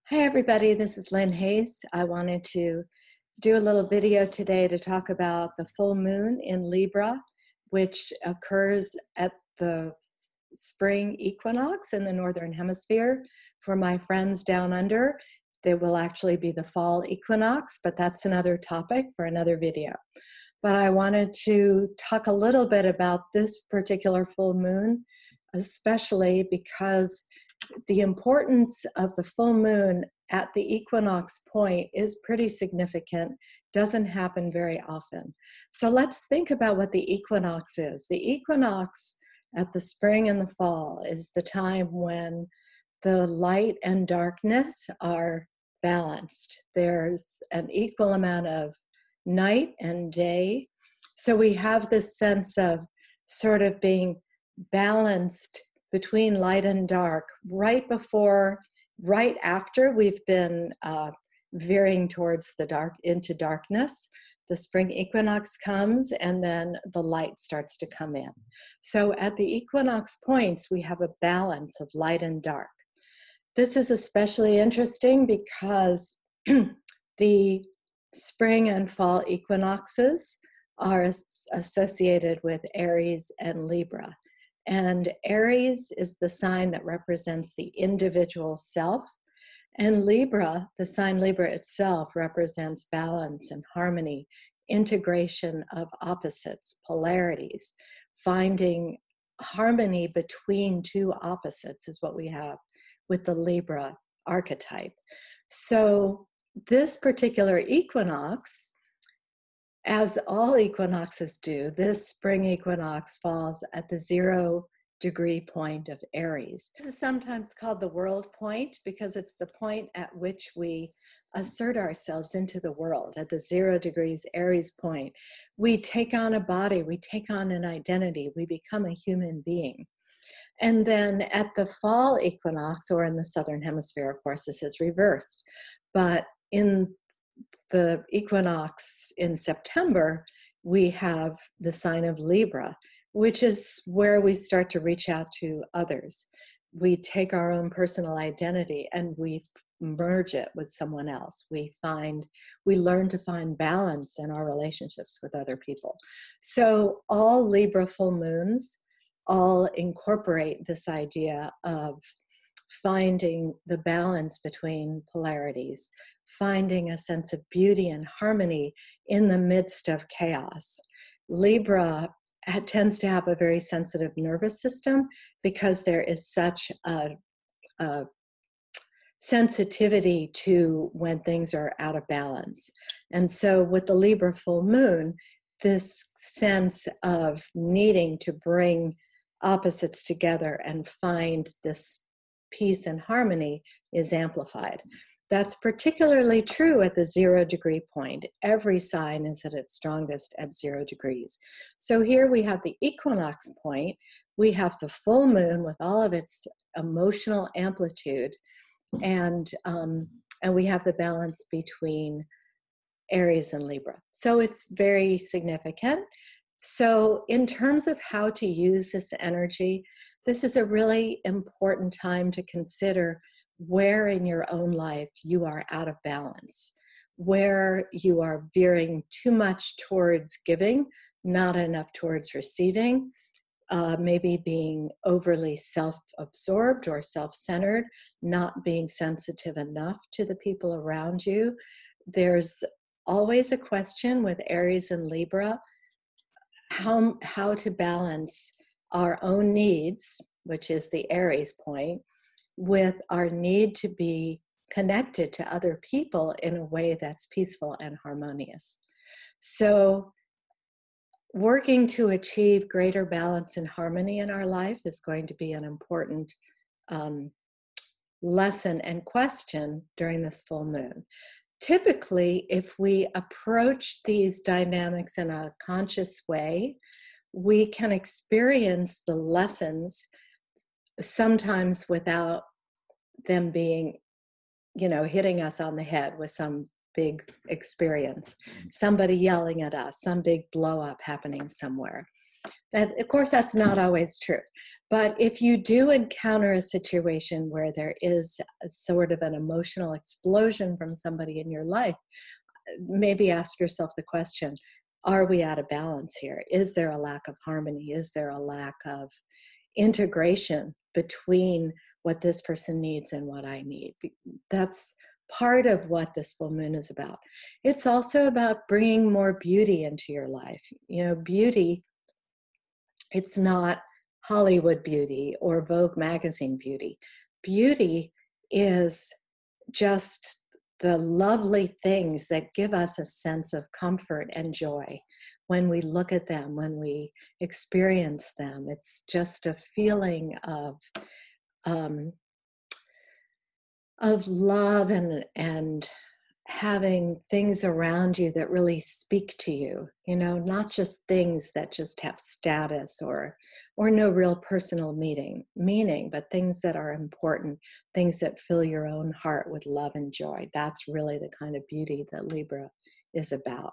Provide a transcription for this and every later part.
Hi everybody, this is Lynn Hayes. I wanted to do a little video today to talk about the full moon in Libra, which occurs at the spring equinox in the Northern Hemisphere. For my friends down under, there will actually be the fall equinox, but that's another topic for another video. But I wanted to talk a little bit about this particular full moon, especially because the importance of the full moon at the equinox point is pretty significant, doesn't happen very often. So let's think about what the equinox is. The equinox at the spring and the fall is the time when the light and darkness are balanced. There's an equal amount of night and day. So we have this sense of sort of being balanced between light and dark right after we've been veering towards the dark, into darkness. The spring equinox comes and then the light starts to come in. So at the equinox points, we have a balance of light and dark. This is especially interesting because the spring and fall equinoxes are associated with Aries and Libra. And Aries is the sign that represents the individual self. And Libra, the sign Libra itself, represents balance and harmony, integration of opposites, polarities. Finding harmony between two opposites is what we have with the Libra archetype. So this particular equinox, as all equinoxes do, this spring equinox falls at the 0-degree point of Aries. This is sometimes called the world point because it's the point at which we assert ourselves into the world. At the 0 degrees Aries point, we take on a body, we take on an identity, we become a human being. And then at the fall equinox, or in the southern hemisphere, of course, this is reversed. But in the equinox in September, we have the sign of Libra, which is where we start to reach out to others. We take our own personal identity and we merge it with someone else. We learn to find balance in our relationships with other people. So all Libra full moons all incorporate this idea of finding the balance between polarities, finding a sense of beauty and harmony in the midst of chaos. Libra tends to have a very sensitive nervous system because there is such a sensitivity to when things are out of balance. And so with the Libra full moon, this sense of needing to bring opposites together and find this peace and harmony is amplified. That's particularly true at the 0-degree point. Every sign is at its strongest at 0 degrees. So here we have the equinox point. We have the full moon with all of its emotional amplitude, and we have the balance between Aries and Libra. So it's very significant. So in terms of how to use this energy, this is a really important time to consider where in your own life you are out of balance, where you are veering too much towards giving, not enough towards receiving, maybe being overly self-absorbed or self-centered, not being sensitive enough to the people around you. There's always a question with Aries and Libra, how to balance our own needs, which is the Aries point, with our need to be connected to other people in a way that's peaceful and harmonious. So working to achieve greater balance and harmony in our life is going to be an important lesson and question during this full moon. Typically, if we approach these dynamics in a conscious way, we can experience the lessons sometimes without them being, hitting us on the head with some big experience, somebody yelling at us, some big blow up happening somewhere. That, of course, that's not always true. But if you do encounter a situation where there is a sort of an emotional explosion from somebody in your life, maybe ask yourself the question, are we out of balance here? Is there a lack of harmony? Is there a lack of integration between what this person needs and what I need? That's part of what this full moon is about. It's also about bringing more beauty into your life. You know, beauty, it's not Hollywood beauty or Vogue magazine beauty. Beauty is just the lovely things that give us a sense of comfort and joy when we look at them, when we experience them. It's just a feeling of love and having things around you that really speak to you, you know, not just things that just have status or no real personal meaning, but things that are important, things that fill your own heart with love and joy. That's really the kind of beauty that Libra is about.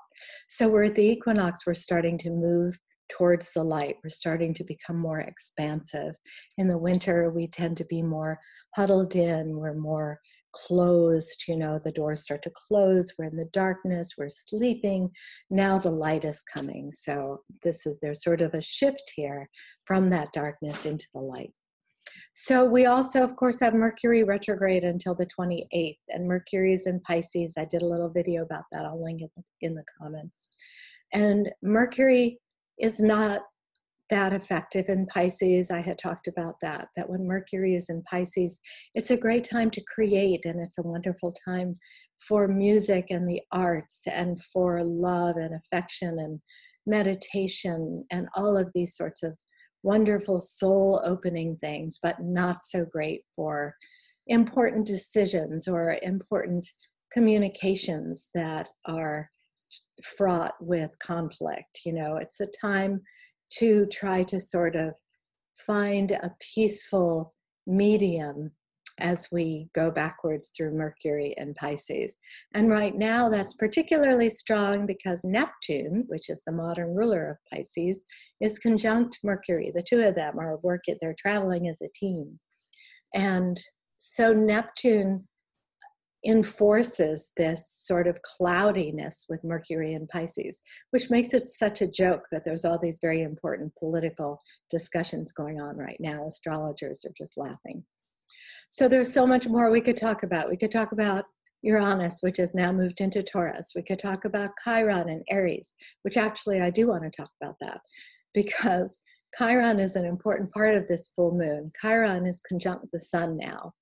So we're at the equinox, we're starting to move towards the light. We're starting to become more expansive. In the winter, we tend to be more huddled in, we're more closed, you know, the doors start to close, we're in the darkness, we're sleeping. Now the light is coming. So there's sort of a shift here from that darkness into the light. So we also, of course, have Mercury retrograde until the 28th, and Mercury is in Pisces. I did a little video about that. I'll link it in the comments. And Mercury is not that effective in Pisces. I had talked about that when Mercury is in Pisces, it's a great time to create, and it's a wonderful time for music and the arts and for love and affection and meditation and all of these sorts of wonderful soul opening things, but not so great for important decisions or important communications that are fraught with conflict. You know, it's a time to try to sort of find a peaceful medium as we go backwards through Mercury and Pisces. And right now that's particularly strong because Neptune, which is the modern ruler of Pisces, is conjunct Mercury. The two of them they're traveling as a team. And so Neptune enforces this sort of cloudiness with Mercury and Pisces, which makes it such a joke that there's all these very important political discussions going on right now. Astrologers are just laughing. So there's so much more we could talk about. We could talk about Uranus, which has now moved into Taurus. We could talk about Chiron and Aries, which actually I do want to talk about that because Chiron is an important part of this full moon. Chiron is conjunct the sun now.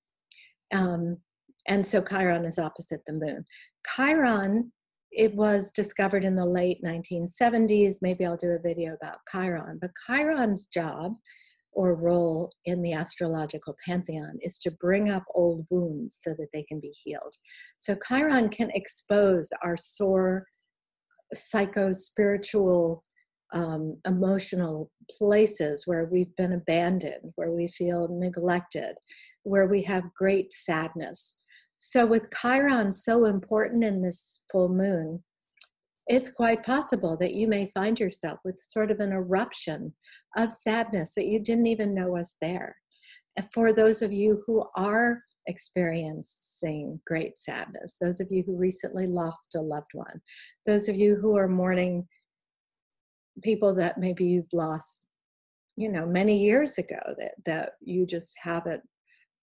And so Chiron is opposite the moon. Chiron, it was discovered in the late 1970s. Maybe I'll do a video about Chiron. But Chiron's job or role in the astrological pantheon is to bring up old wounds so that they can be healed. So Chiron can expose our sore psycho-spiritual, emotional places where we've been abandoned, where we feel neglected, where we have great sadness. So with Chiron so important in this full moon, it's quite possible that you may find yourself with sort of an eruption of sadness that you didn't even know was there. And for those of you who are experiencing great sadness, those of you who recently lost a loved one, those of you who are mourning people that maybe you've lost, you know, many years ago that you just haven't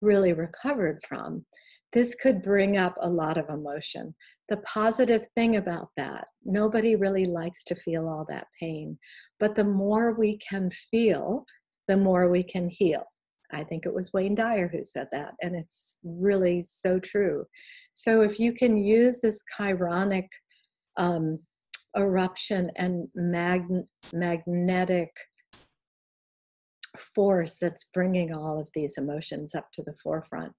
really recovered from, this could bring up a lot of emotion. The positive thing about that, nobody really likes to feel all that pain, but the more we can feel, the more we can heal. I think it was Wayne Dyer who said that, and it's really so true. So if you can use this chironic eruption and magnetic force that's bringing all of these emotions up to the forefront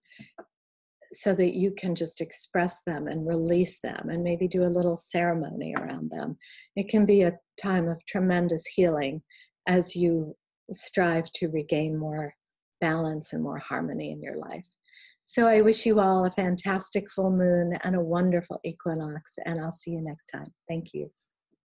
so that you can just express them and release them and maybe do a little ceremony around them. It can be a time of tremendous healing as you strive to regain more balance and more harmony in your life. So I wish you all a fantastic full moon and a wonderful equinox, and I'll see you next time. Thank you.